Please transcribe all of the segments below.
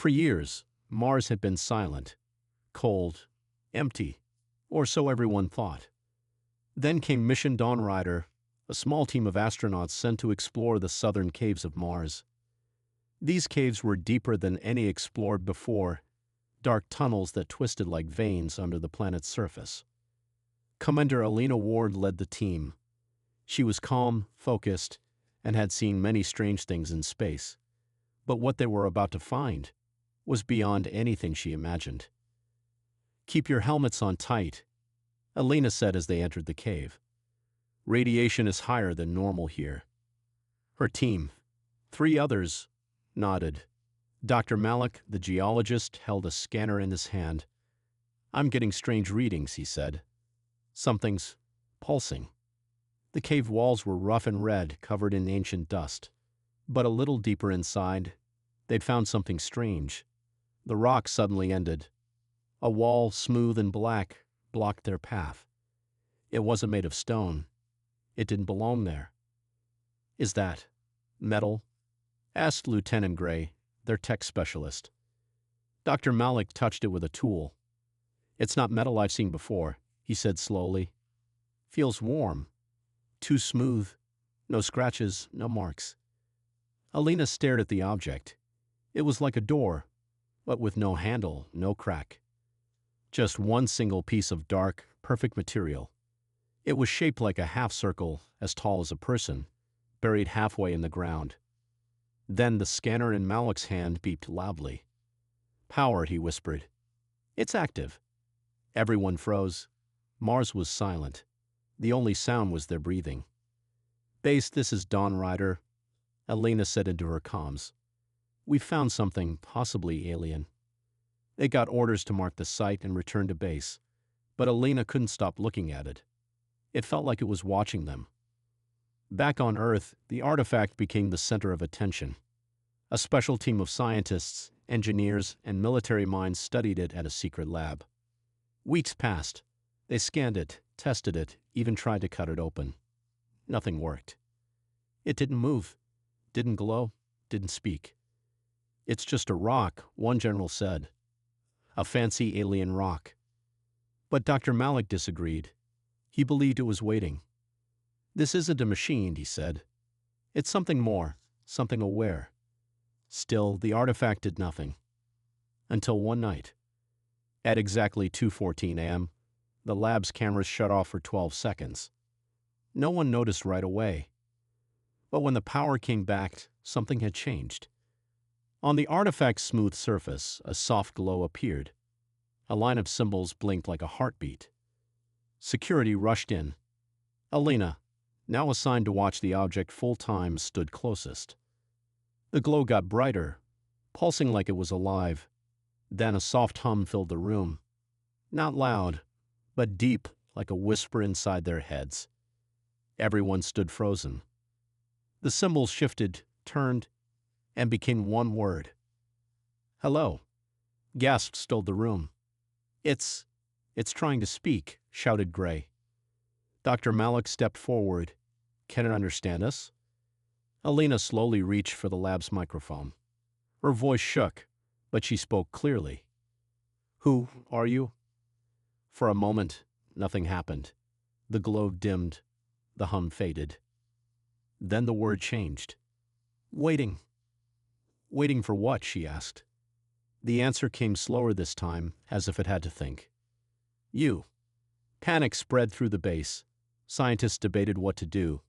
For years, Mars had been silent, cold, empty, or so everyone thought. Then came Mission Dawn Rider, a small team of astronauts sent to explore the southern caves of Mars. These caves were deeper than any explored before, dark tunnels that twisted like veins under the planet's surface. Commander Alina Ward led the team. She was calm, focused, and had seen many strange things in space. But what they were about to find was beyond anything she imagined. "Keep your helmets on tight," Alina said as they entered the cave. "Radiation is higher than normal here." Her team, 3 others, nodded. Dr. Malik, the geologist, held a scanner in his hand. "I'm getting strange readings," he said. "Something's pulsing." The cave walls were rough and red, covered in ancient dust. But a little deeper inside, they'd found something strange. The rock suddenly ended. A wall, smooth and black, blocked their path. It wasn't made of stone. It didn't belong there. "Is that metal?" asked Lieutenant Gray, their tech specialist. Dr. Malik touched it with a tool. "It's not metal I've seen before," he said slowly. "Feels warm. Too smooth. No scratches, no marks." Alina stared at the object. It was like a door, but with no handle, no crack. Just one single piece of dark, perfect material. It was shaped like a half circle, as tall as a person, buried halfway in the ground. Then the scanner in Malik's hand beeped loudly. "Power," he whispered. "It's active." Everyone froze. Mars was silent. The only sound was their breathing. "Base, this is Dawn Rider," Alina said into her comms. "We found something, possibly alien." They got orders to mark the site and return to base, but Alina couldn't stop looking at it. It felt like it was watching them. Back on Earth, the artifact became the center of attention. A special team of scientists, engineers, and military minds studied it at a secret lab. Weeks passed. They scanned it, tested it, even tried to cut it open. Nothing worked. It didn't move, didn't glow, didn't speak. "It's just a rock," one general said. "A fancy alien rock." But Dr. Malik disagreed. He believed it was waiting. "This isn't a machine," he said. "It's something more, something aware." Still, the artifact did nothing. Until one night. At exactly 2:14 a.m., the lab's cameras shut off for 12 seconds. No one noticed right away. But when the power came back, something had changed. On the artifact's smooth surface, a soft glow appeared. A line of symbols blinked like a heartbeat. Security rushed in. Alina, now assigned to watch the object full-time, stood closest. The glow got brighter, pulsing like it was alive. Then a soft hum filled the room. Not loud, but deep, like a whisper inside their heads. Everyone stood frozen. The symbols shifted, turned, and became one word. "Hello." Gasps filled the room. It's trying to speak," shouted Gray. Dr. Malik stepped forward. "Can it understand us?" Alina slowly reached for the lab's microphone. Her voice shook, but she spoke clearly. "Who are you?" For a moment, nothing happened. The glow dimmed. The hum faded. Then the word changed. "Waiting." "Waiting for what?" she asked. The answer came slower this time, as if it had to think. "You." Panic spread through the base. Scientists debated what to do.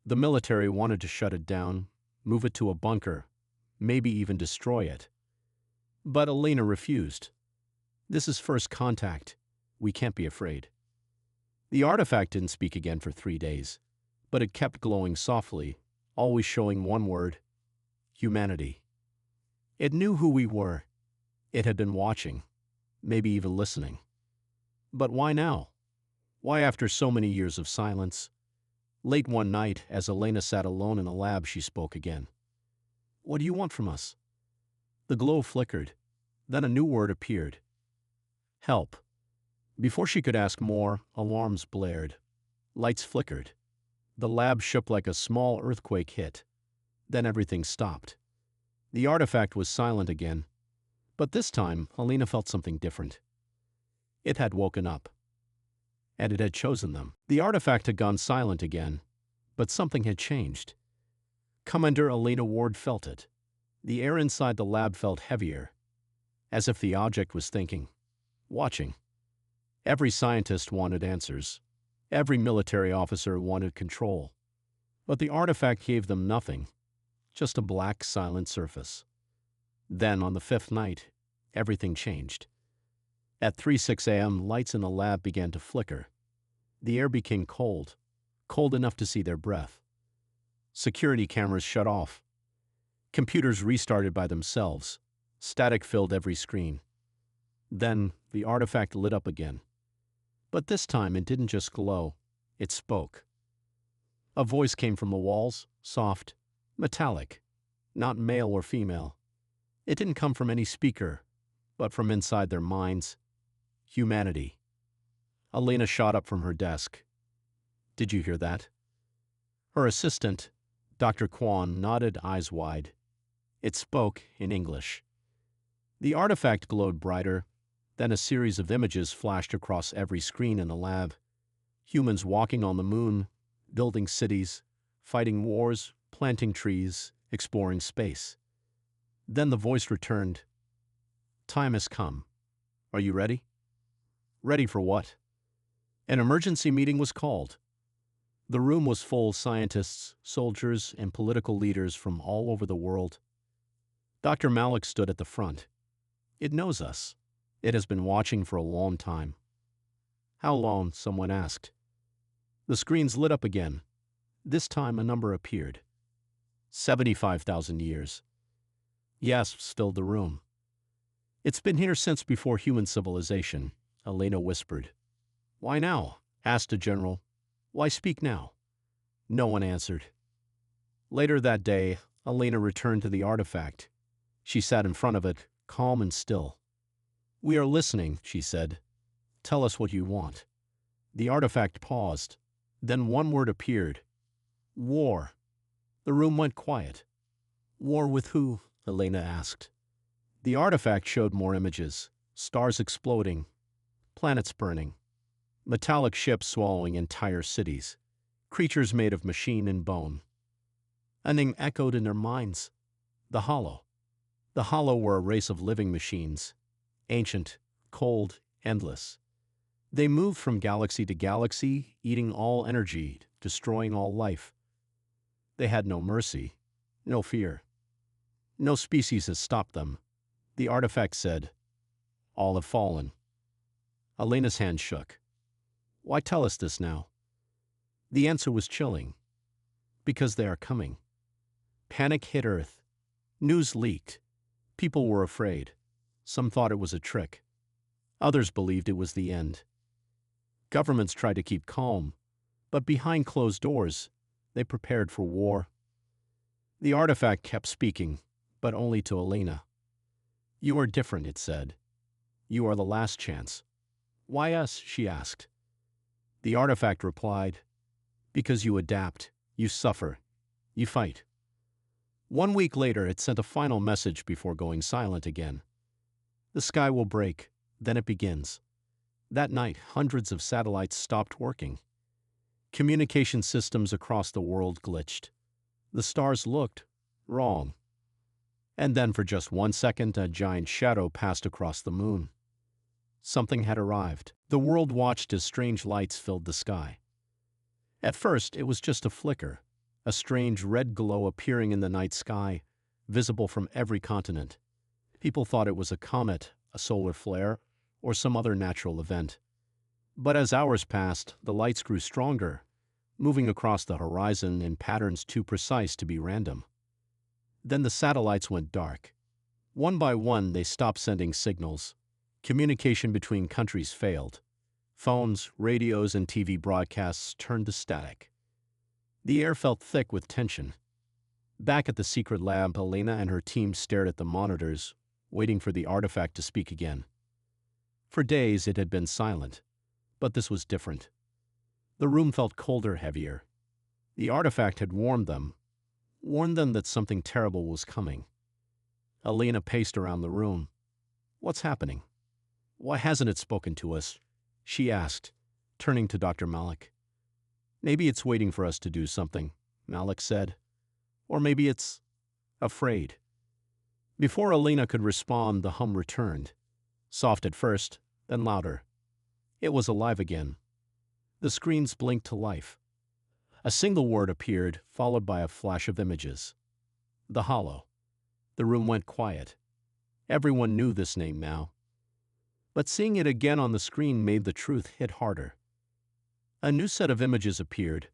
The military wanted to shut it down, move it to a bunker, maybe even destroy it. But Alina refused. "This is first contact. We can't be afraid." The artifact didn't speak again for 3 days, but it kept glowing softly, always showing one word: humanity. It knew who we were. It had been watching, maybe even listening. But why now? Why after so many years of silence? Late one night, as Alina sat alone in the lab, she spoke again. "What do you want from us?" The glow flickered. Then a new word appeared. "Help." Before she could ask more, alarms blared. Lights flickered. The lab shook like a small earthquake hit. Then everything stopped. The artifact was silent again, But this time, Alina felt something different. It had woken up, and it had chosen them. The artifact had gone silent again, but something had changed. Commander Alina Ward felt it. The air inside the lab felt heavier, as if the object was thinking, watching. Every scientist wanted answers. Every military officer wanted control. But the artifact gave them nothing, just a black, silent surface. Then, on the fifth night, everything changed. At 3:06 a.m., lights in the lab began to flicker. The air became cold, cold enough to see their breath. Security cameras shut off. Computers restarted by themselves. Static filled every screen. Then, the artifact lit up again. But this time, it didn't just glow. It spoke. A voice came from the walls, soft, metallic, not male or female. It didn't come from any speaker, but from inside their minds. Humanity. Alina shot up from her desk. Did you hear that? Her assistant, Dr. Kwan, nodded, eyes wide. It spoke in English. The artifact glowed brighter. Then a series of images flashed across every screen in the lab. Humans walking on the moon, building cities, fighting wars, planting trees, exploring space. Then the voice returned. Time has come. Are you ready? Ready for what? An emergency meeting was called. The room was full of scientists, soldiers, and political leaders from all over the world. Dr. Malik stood at the front. It knows us. It has been watching for a long time. How long? Someone asked. The screens lit up again. This time a number appeared. 75,000 years. Gasps filled the room. It's been here since before human civilization, Alina whispered. Why now? Asked a general. Why speak now? No one answered. Later that day, Alina returned to the artifact. She sat in front of it, calm and still. We are listening, she said. Tell us what you want. The artifact paused. Then one word appeared. War. The room went quiet. War with who? Alina asked. The artifact showed more images. Stars exploding. Planets burning. Metallic ships swallowing entire cities. Creatures made of machine and bone. A name echoed in their minds. The Hollow. The Hollow were a race of living machines. Ancient, cold, endless. They moved from galaxy to galaxy, eating all energy, destroying all life. They had no mercy, no fear. No species has stopped them. The artifact said, all have fallen. Alina's hand shook. Why tell us this now? The answer was chilling. Because they are coming. Panic hit Earth. News leaked. People were afraid. Some thought it was a trick. Others believed it was the end. Governments tried to keep calm, but behind closed doors, they prepared for war. The artifact kept speaking, but only to Alina. You are different, it said. You are the last chance. Why us? She asked. The artifact replied, because you adapt, you suffer, you fight. 1 week later, it sent a final message before going silent again. The sky will break, then it begins. That night, hundreds of satellites stopped working. Communication systems across the world glitched. The stars looked wrong. And then for just 1 second, a giant shadow passed across the moon. Something had arrived. The world watched as strange lights filled the sky. At first, it was just a flicker, a strange red glow appearing in the night sky, visible from every continent. People thought it was a comet, a solar flare, or some other natural event. But as hours passed, the lights grew stronger, moving across the horizon in patterns too precise to be random. Then the satellites went dark. One by one, they stopped sending signals. Communication between countries failed. Phones, radios, and TV broadcasts turned to static. The air felt thick with tension. Back at the secret lab, Alina and her team stared at the monitors, waiting for the artifact to speak again. For days, it had been silent, but this was different. The room felt colder, heavier. The artifact had warned them that something terrible was coming. Alina paced around the room. What's happening? Why hasn't it spoken to us? She asked, turning to Dr. Malik. Maybe it's waiting for us to do something, Malik said. Or maybe it's afraid. Before Alina could respond, the hum returned. Soft at first, then louder. It was alive again. The screens blinked to life. A single word appeared, followed by a flash of images. The Hollow. The room went quiet. Everyone knew this name now. But seeing it again on the screen made the truth hit harder. A new set of images appeared,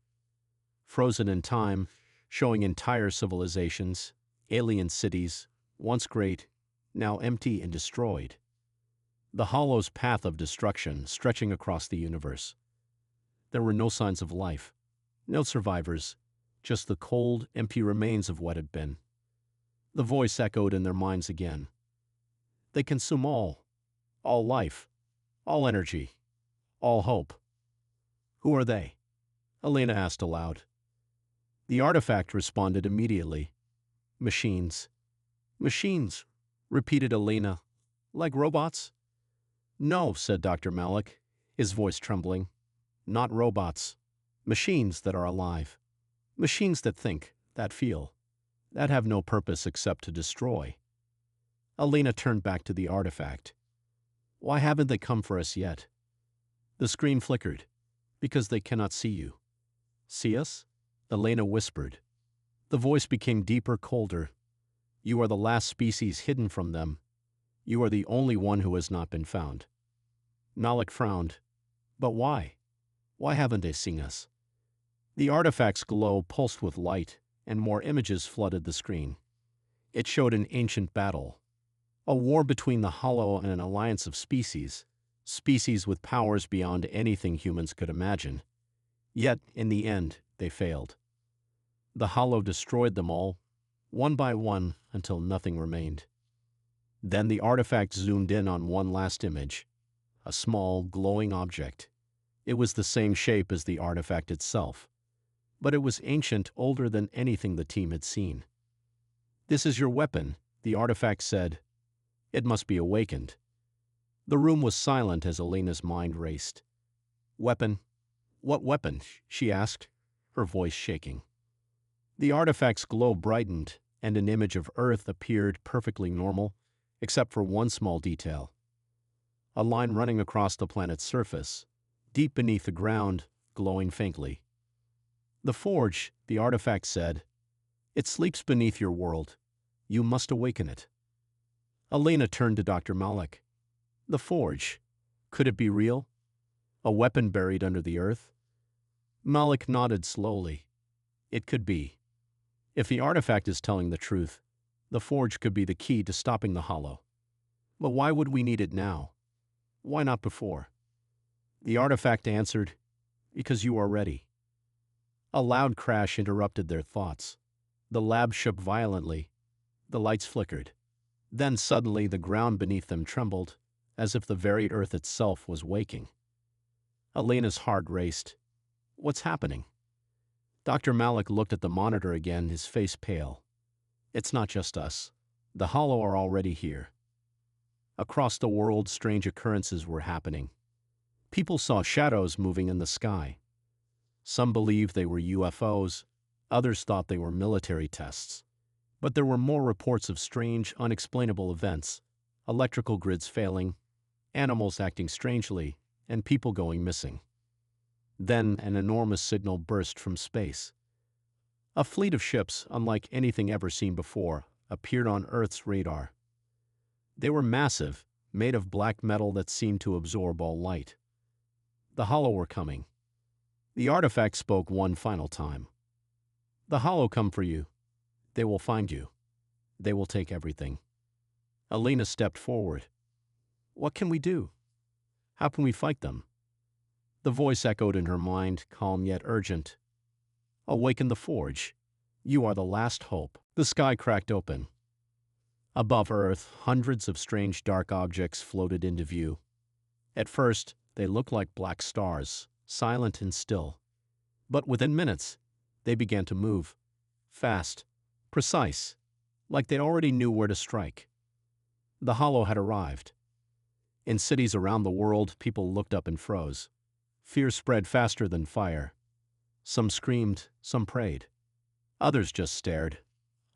frozen in time, showing entire civilizations, alien cities, once great, now empty and destroyed. The Hollow's path of destruction stretching across the universe. There were no signs of life, no survivors, just the cold, empty remains of what had been. The voice echoed in their minds again. They consume all life, all energy, all hope. Who are they? Elena asked aloud. The artifact responded immediately. Machines. Machines, repeated Elena. Like robots? No, said Dr. Malik, his voice trembling. Not robots. Machines that are alive. Machines that think, that feel, that have no purpose except to destroy. Elena turned back to the artifact. Why haven't they come for us yet? The screen flickered. Because they cannot see you. See us? Elena whispered. The voice became deeper, colder. You are the last species hidden from them. You are the only one who has not been found. Malik frowned. But why? Why haven't they seen us? The artifact's glow pulsed with light, and more images flooded the screen. It showed an ancient battle. A war between the Hollow and an alliance of species with powers beyond anything humans could imagine. Yet, in the end, they failed. The Hollow destroyed them all, one by one, until nothing remained. Then the artifact zoomed in on one last image, a small, glowing object. It was the same shape as the artifact itself, but it was ancient, older than anything the team had seen. This is your weapon, the artifact said. It must be awakened. The room was silent as Elena's mind raced. Weapon? What weapon? She asked, her voice shaking. The artifact's glow brightened, and an image of Earth appeared perfectly normal, except for one small detail. A line running across the planet's surface, deep beneath the ground, glowing faintly. The forge, the artifact said. It sleeps beneath your world. You must awaken it. Elena turned to Dr. Malik. The forge. Could it be real? A weapon buried under the earth? Malik nodded slowly. It could be. If the artifact is telling the truth, the forge could be the key to stopping the Hollow. But why would we need it now? Why not before? The artifact answered, because you are ready. A loud crash interrupted their thoughts. The lab shook violently. The lights flickered. Then suddenly the ground beneath them trembled, as if the very earth itself was waking. Elena's heart raced. What's happening? Dr. Malik looked at the monitor again, his face pale. It's not just us. The Hollow are already here. Across the world, strange occurrences were happening. People saw shadows moving in the sky. Some believed they were UFOs, others thought they were military tests. But there were more reports of strange, unexplainable events, electrical grids failing, animals acting strangely, and people going missing. Then an enormous signal burst from space. A fleet of ships, unlike anything ever seen before, appeared on Earth's radar. They were massive, made of black metal that seemed to absorb all light. The Hollow were coming. The artifact spoke one final time. The Hollow come for you. They will find you. They will take everything. Elena stepped forward. What can we do? How can we fight them? The voice echoed in her mind, calm yet urgent. Awaken the forge. You are the last hope. The sky cracked open. Above Earth, hundreds of strange dark objects floated into view. At first, they looked like black stars, silent and still. But within minutes, they began to move. Fast, precise, like they already knew where to strike. The Hollow had arrived. In cities around the world, people looked up and froze. Fear spread faster than fire. Some screamed, some prayed. Others just stared,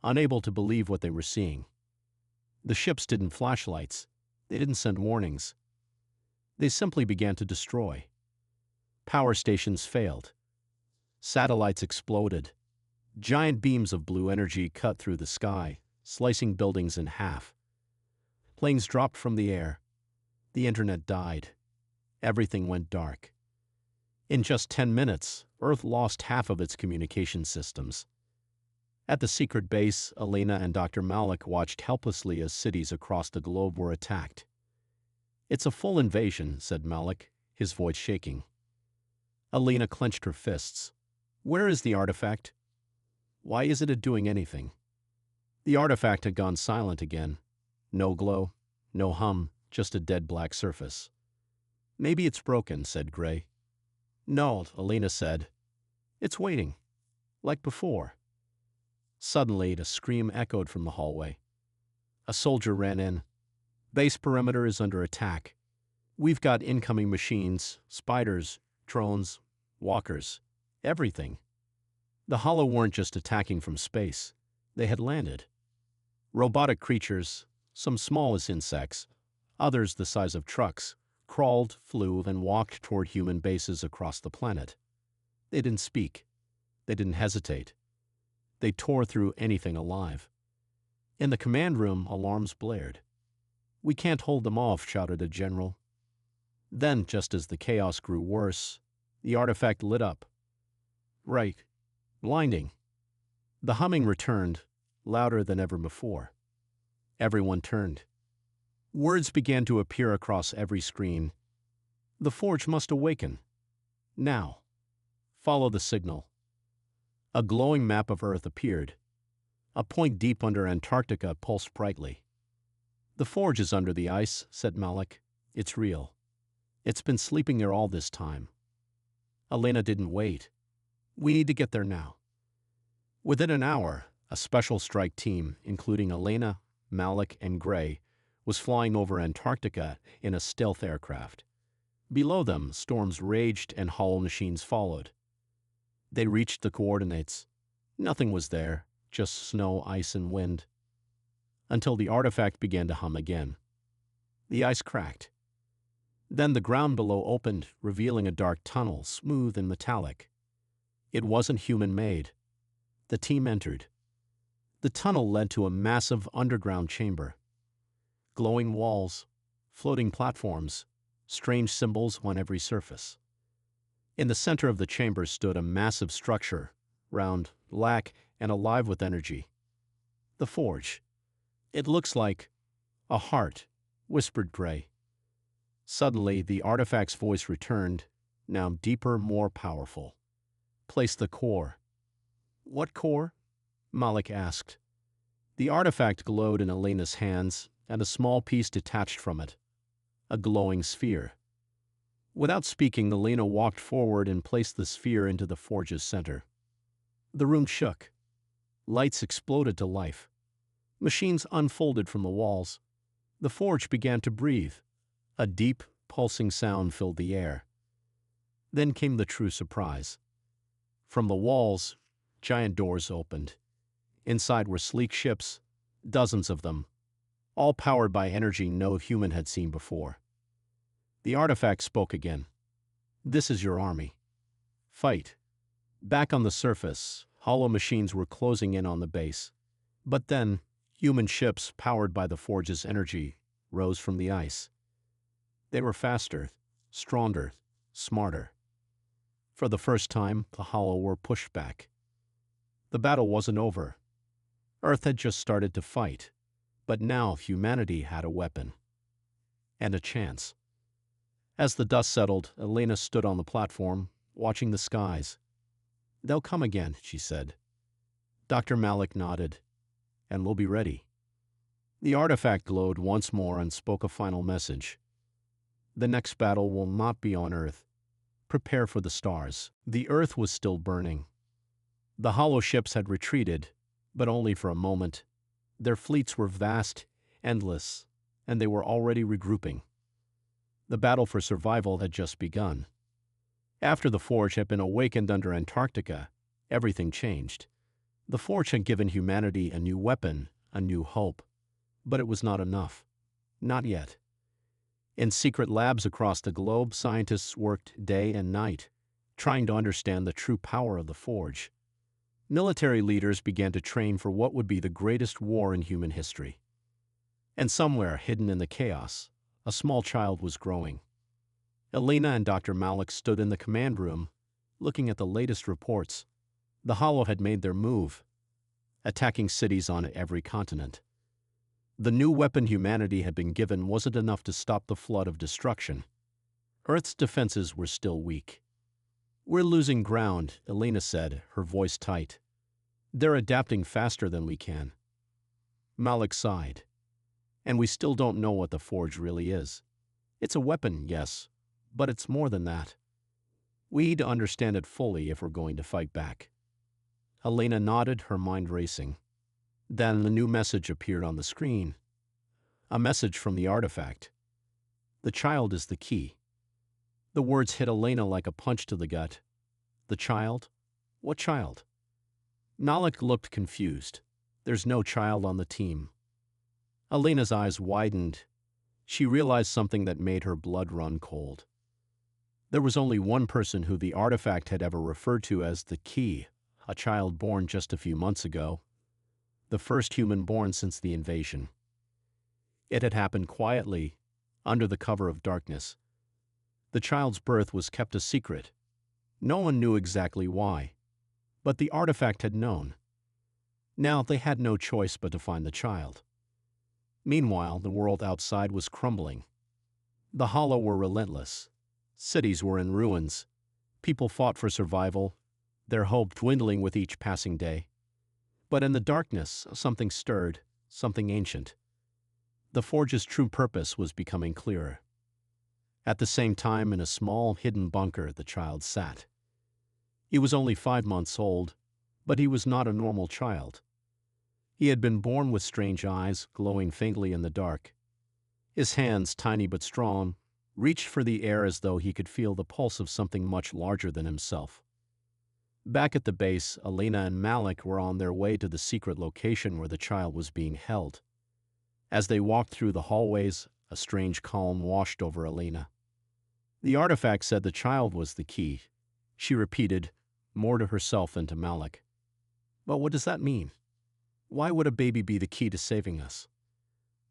unable to believe what they were seeing. The ships didn't flash lights. They didn't send warnings. They simply began to destroy. Power stations failed. Satellites exploded. Giant beams of blue energy cut through the sky, slicing buildings in half. Planes dropped from the air. The internet died. Everything went dark. In just 10 minutes, Earth lost half of its communication systems. At the secret base, Elena and Dr. Malik watched helplessly as cities across the globe were attacked. "It's a full invasion," said Malik, his voice shaking. Elena clenched her fists. "Where is the artifact? Why isn't it doing anything?" The artifact had gone silent again. No glow, no hum, just a dead black surface. "Maybe it's broken," said Gray. "No," Elena said. "It's waiting. Like before." Suddenly, a scream echoed from the hallway. A soldier ran in. "Base perimeter is under attack. We've got incoming machines, spiders, drones, walkers, everything." The Hollow weren't just attacking from space. They had landed. Robotic creatures, some small as insects, others the size of trucks, crawled, flew, and walked toward human bases across the planet. They didn't speak. They didn't hesitate. They tore through anything alive. In the command room, alarms blared. "We can't hold them off," shouted a general. Then, just as the chaos grew worse, the artifact lit up. Right. Blinding. The humming returned, louder than ever before. Everyone turned. Words began to appear across every screen. "The forge must awaken. Now. Follow the signal." A glowing map of Earth appeared. A point deep under Antarctica pulsed brightly. "The forge is under the ice," said Malik. "It's real. It's been sleeping there all this time." Elena didn't wait. "We need to get there now." Within an hour, a special strike team, including Elena, Malik, and Gray, was flying over Antarctica in a stealth aircraft. Below them, storms raged and hollow machines followed. They reached the coordinates. Nothing was there, just snow, ice, and wind. Until the artifact began to hum again. The ice cracked. Then the ground below opened, revealing a dark tunnel, smooth and metallic. It wasn't human-made. The team entered. The tunnel led to a massive underground chamber. Glowing walls, floating platforms, strange symbols on every surface. In the center of the chamber stood a massive structure, round, black, and alive with energy. "The forge. It looks like a heart," whispered Gray. Suddenly, the artifact's voice returned, now deeper, more powerful. "Place the core." "What core?" Malik asked. The artifact glowed in Elena's hands, and a small piece detached from it. A glowing sphere. Without speaking, Elena walked forward and placed the sphere into the forge's center. The room shook. Lights exploded to life. Machines unfolded from the walls. The forge began to breathe. A deep, pulsing sound filled the air. Then came the true surprise. From the walls, giant doors opened. Inside were sleek ships, dozens of them, all powered by energy no human had seen before. The artifact spoke again. "This is your army. Fight." Back on the surface, hollow machines were closing in on the base. But then, human ships, powered by the forge's energy, rose from the ice. They were faster, stronger, smarter. For the first time, the Hollow were pushed back. The battle wasn't over. Earth had just started to fight, but now humanity had a weapon. And a chance. As the dust settled, Elena stood on the platform, watching the skies. "They'll come again," she said. Dr. Malik nodded. "And we'll be ready." The artifact glowed once more and spoke a final message. "The next battle will not be on Earth. Prepare for the stars." The Earth was still burning. The Hollow ships had retreated, but only for a moment. Their fleets were vast, endless, and they were already regrouping. The battle for survival had just begun. After the Forge had been awakened under Antarctica, everything changed. The Forge had given humanity a new weapon, a new hope. But it was not enough. Not yet. In secret labs across the globe, scientists worked day and night, trying to understand the true power of the Forge. Military leaders began to train for what would be the greatest war in human history. And somewhere, hidden in the chaos, a small child was growing. Elena and Dr. Malik stood in the command room, looking at the latest reports. The Hollow had made their move, attacking cities on every continent. The new weapon humanity had been given wasn't enough to stop the flood of destruction. Earth's defenses were still weak. "We're losing ground," Elena said, her voice tight. "They're adapting faster than we can." Malik sighed. "And we still don't know what the Forge really is. It's a weapon, yes, but it's more than that. We need to understand it fully if we're going to fight back." Elena nodded, her mind racing. Then a new message appeared on the screen. A message from the artifact. "The child is the key." The words hit Elena like a punch to the gut. "The child? What child?" Malik looked confused. "There's no child on the team." Elena's eyes widened. She realized something that made her blood run cold. There was only one person who the artifact had ever referred to as the key, a child born just a few months ago. The first human born since the invasion. It had happened quietly, under the cover of darkness. The child's birth was kept a secret. No one knew exactly why, but the artifact had known. Now they had no choice but to find the child. Meanwhile, the world outside was crumbling. The Hollow were relentless. Cities were in ruins. People fought for survival, their hope dwindling with each passing day. But in the darkness, something stirred, something ancient. The Forge's true purpose was becoming clearer. At the same time, in a small, hidden bunker, the child sat. He was only 5 months old, but he was not a normal child. He had been born with strange eyes, glowing faintly in the dark. His hands, tiny but strong, reached for the air as though he could feel the pulse of something much larger than himself. Back at the base, Elena and Malik were on their way to the secret location where the child was being held. As they walked through the hallways, a strange calm washed over Elena. The artifact said the child was the key. She repeated, more to herself than to Malik. "But what does that mean? Why would a baby be the key to saving us?"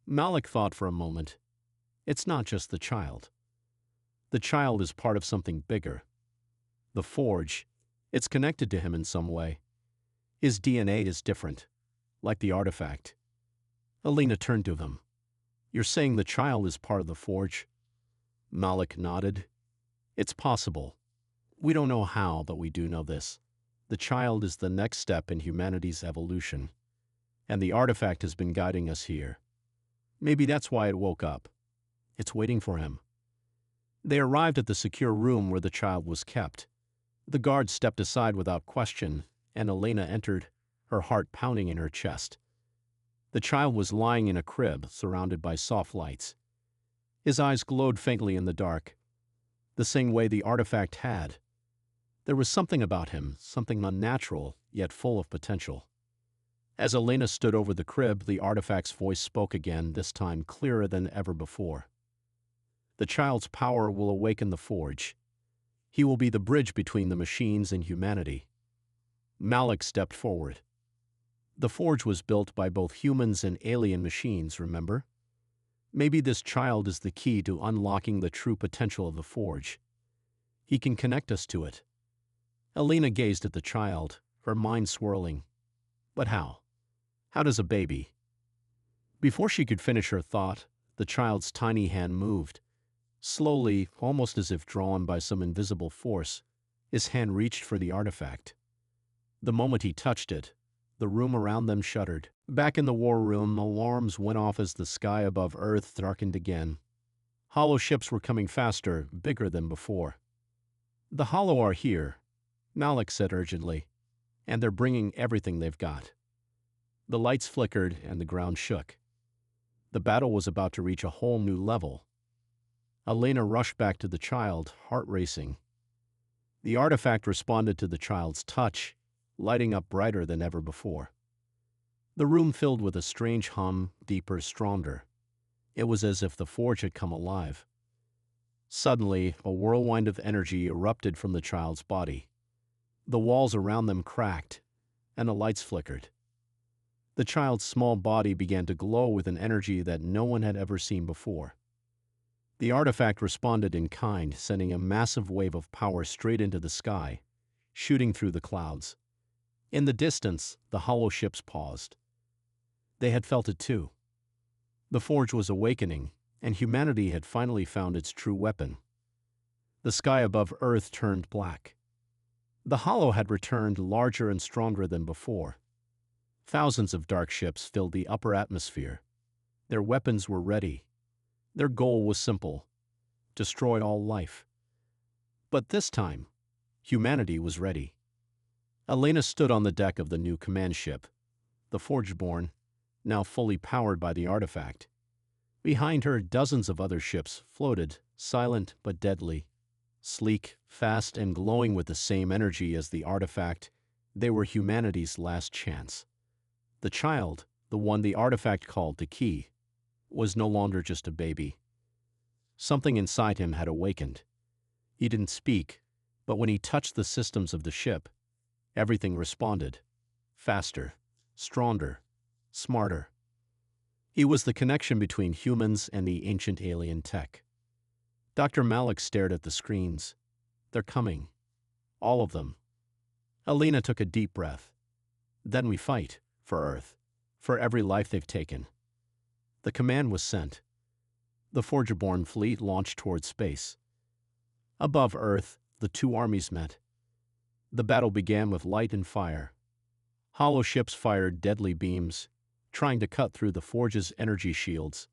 Malik thought for a moment. "It's not just the child. The child is part of something bigger. The Forge, it's connected to him in some way. His DNA is different, like the artifact." Elena turned to him. "You're saying the child is part of the Forge?" Malik nodded. "It's possible. We don't know how, but we do know this. The child is the next step in humanity's evolution, and the artifact has been guiding us here. Maybe that's why it woke up. It's waiting for him." They arrived at the secure room where the child was kept. The guard stepped aside without question, and Elena entered, her heart pounding in her chest. The child was lying in a crib, surrounded by soft lights. His eyes glowed faintly in the dark, the same way the artifact had. There was something about him, something unnatural, yet full of potential. As Elena stood over the crib, the artifact's voice spoke again, this time clearer than ever before. "The child's power will awaken the Forge. He will be the bridge between the machines and humanity." Malik stepped forward. "The Forge was built by both humans and alien machines, remember? Maybe this child is the key to unlocking the true potential of the Forge. He can connect us to it." Elena gazed at the child, her mind swirling. But how? How does a baby? Before she could finish her thought, the child's tiny hand moved. Slowly, almost as if drawn by some invisible force, his hand reached for the artifact. The moment he touched it, the room around them shuddered. Back in the war room, alarms went off as the sky above Earth darkened again. Hollow ships were coming faster, bigger than before. "The Hollow are here," Malik said urgently, "and they're bringing everything they've got." The lights flickered and the ground shook. The battle was about to reach a whole new level. Elena rushed back to the child, heart racing. The artifact responded to the child's touch, lighting up brighter than ever before. The room filled with a strange hum, deeper, stronger. It was as if the forge had come alive. Suddenly, a whirlwind of energy erupted from the child's body. The walls around them cracked, and the lights flickered. The child's small body began to glow with an energy that no one had ever seen before. The artifact responded in kind, sending a massive wave of power straight into the sky, shooting through the clouds. In the distance, the hollow ships paused. They had felt it too. The forge was awakening, and humanity had finally found its true weapon. The sky above Earth turned black. The hollow had returned larger and stronger than before. Thousands of dark ships filled the upper atmosphere. Their weapons were ready. Their goal was simple: destroy all life. But this time, humanity was ready. Elena stood on the deck of the new command ship, the Forgeborn, now fully powered by the artifact. Behind her, dozens of other ships floated, silent but deadly. Sleek, fast, and glowing with the same energy as the artifact, they were humanity's last chance. The child, the one the artifact called the key, was no longer just a baby. Something inside him had awakened. He didn't speak, but when he touched the systems of the ship, everything responded. Faster, stronger, smarter. He was the connection between humans and the ancient alien tech. Dr. Malik stared at the screens. They're coming. All of them. Elena took a deep breath. Then we fight, for Earth, for every life they've taken. The command was sent. The Forgeborn fleet launched toward space. Above Earth, the two armies met. The battle began with light and fire. Hollow ships fired deadly beams, trying to cut through the forge's energy shields.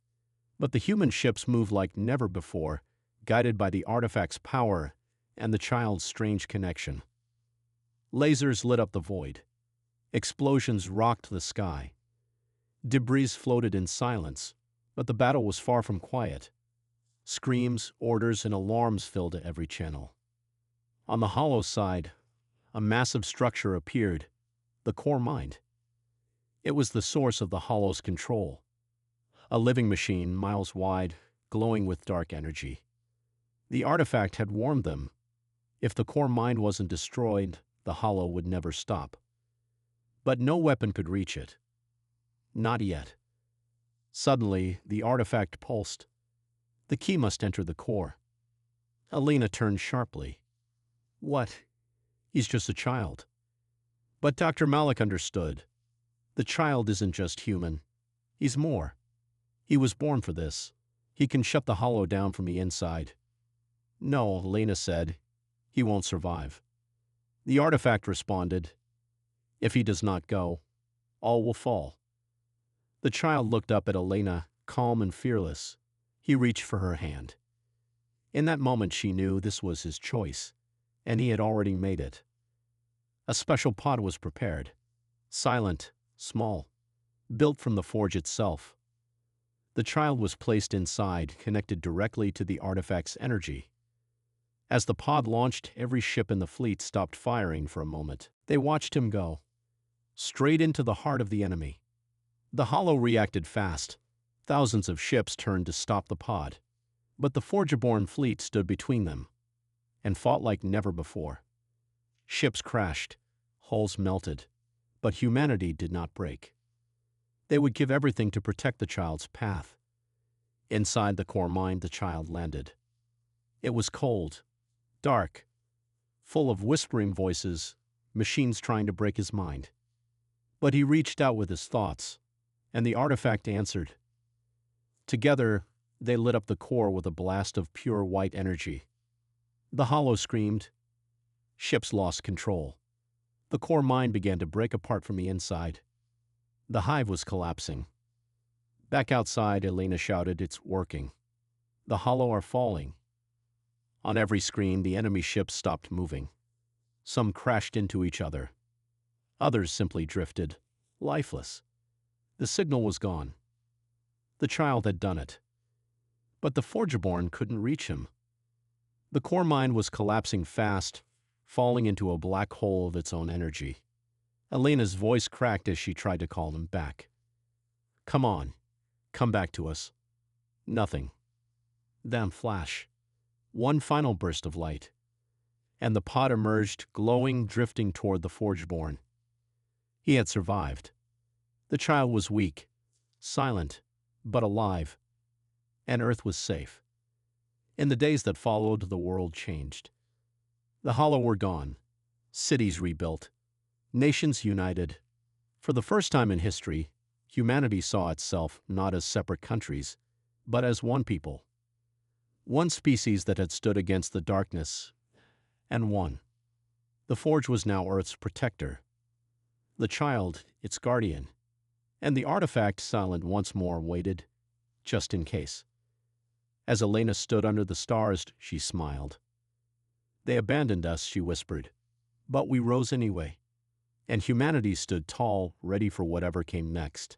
But the human ships moved like never before, guided by the artifact's power and the child's strange connection. Lasers lit up the void. Explosions rocked the sky. Debris floated in silence, but the battle was far from quiet. Screams, orders, and alarms filled every channel. On the hollow side, a massive structure appeared, the core mind. It was the source of the hollow's control. A living machine, miles wide, glowing with dark energy. The artifact had warned them. If the core mind wasn't destroyed, the hollow would never stop. But no weapon could reach it. Not yet. Suddenly, the artifact pulsed. The key must enter the core. Elena turned sharply. What? He's just a child. But Dr. Malik understood. The child isn't just human. He's more. He was born for this. He can shut the hollow down from the inside. No, Elena said. He won't survive. The artifact responded. If he does not go, all will fall. The child looked up at Elena, calm and fearless. He reached for her hand. In that moment she knew this was his choice, and he had already made it. A special pod was prepared. Silent, small, built from the forge itself. The child was placed inside, connected directly to the artifact's energy. As the pod launched, every ship in the fleet stopped firing for a moment. They watched him go, straight into the heart of the enemy. The hollow reacted fast. Thousands of ships turned to stop the pod. But the Forgeborn fleet stood between them and fought like never before. Ships crashed, hulls melted, but humanity did not break. They would give everything to protect the child's path. Inside the core mind, the child landed. It was cold, dark, full of whispering voices, machines trying to break his mind. But he reached out with his thoughts, and the artifact answered. Together, they lit up the core with a blast of pure white energy. The hollow screamed. Ships lost control. The core mind began to break apart from the inside. The hive was collapsing. Back outside, Elena shouted, "It's working. The hollow are falling." On every screen, the enemy ships stopped moving. Some crashed into each other. Others simply drifted, lifeless. The signal was gone. The child had done it. But the Forgeborn couldn't reach him. The core mine was collapsing fast, falling into a black hole of its own energy. Elena's voice cracked as she tried to call him back. Come on, come back to us. Nothing. Then flash. One final burst of light. And the pod emerged, glowing, drifting toward the Forgeborn. He had survived. The child was weak, silent, but alive. And Earth was safe. In the days that followed, the world changed. The Hollow were gone. Cities rebuilt. Nations united. For the first time in history, humanity saw itself not as separate countries, but as one people. One species that had stood against the darkness, and won. The Forge was now Earth's protector. The child, its guardian. And the artifact, silent once more, waited, just in case. As Elena stood under the stars, she smiled. They abandoned us, she whispered. But we rose anyway. And humanity stood tall, ready for whatever came next.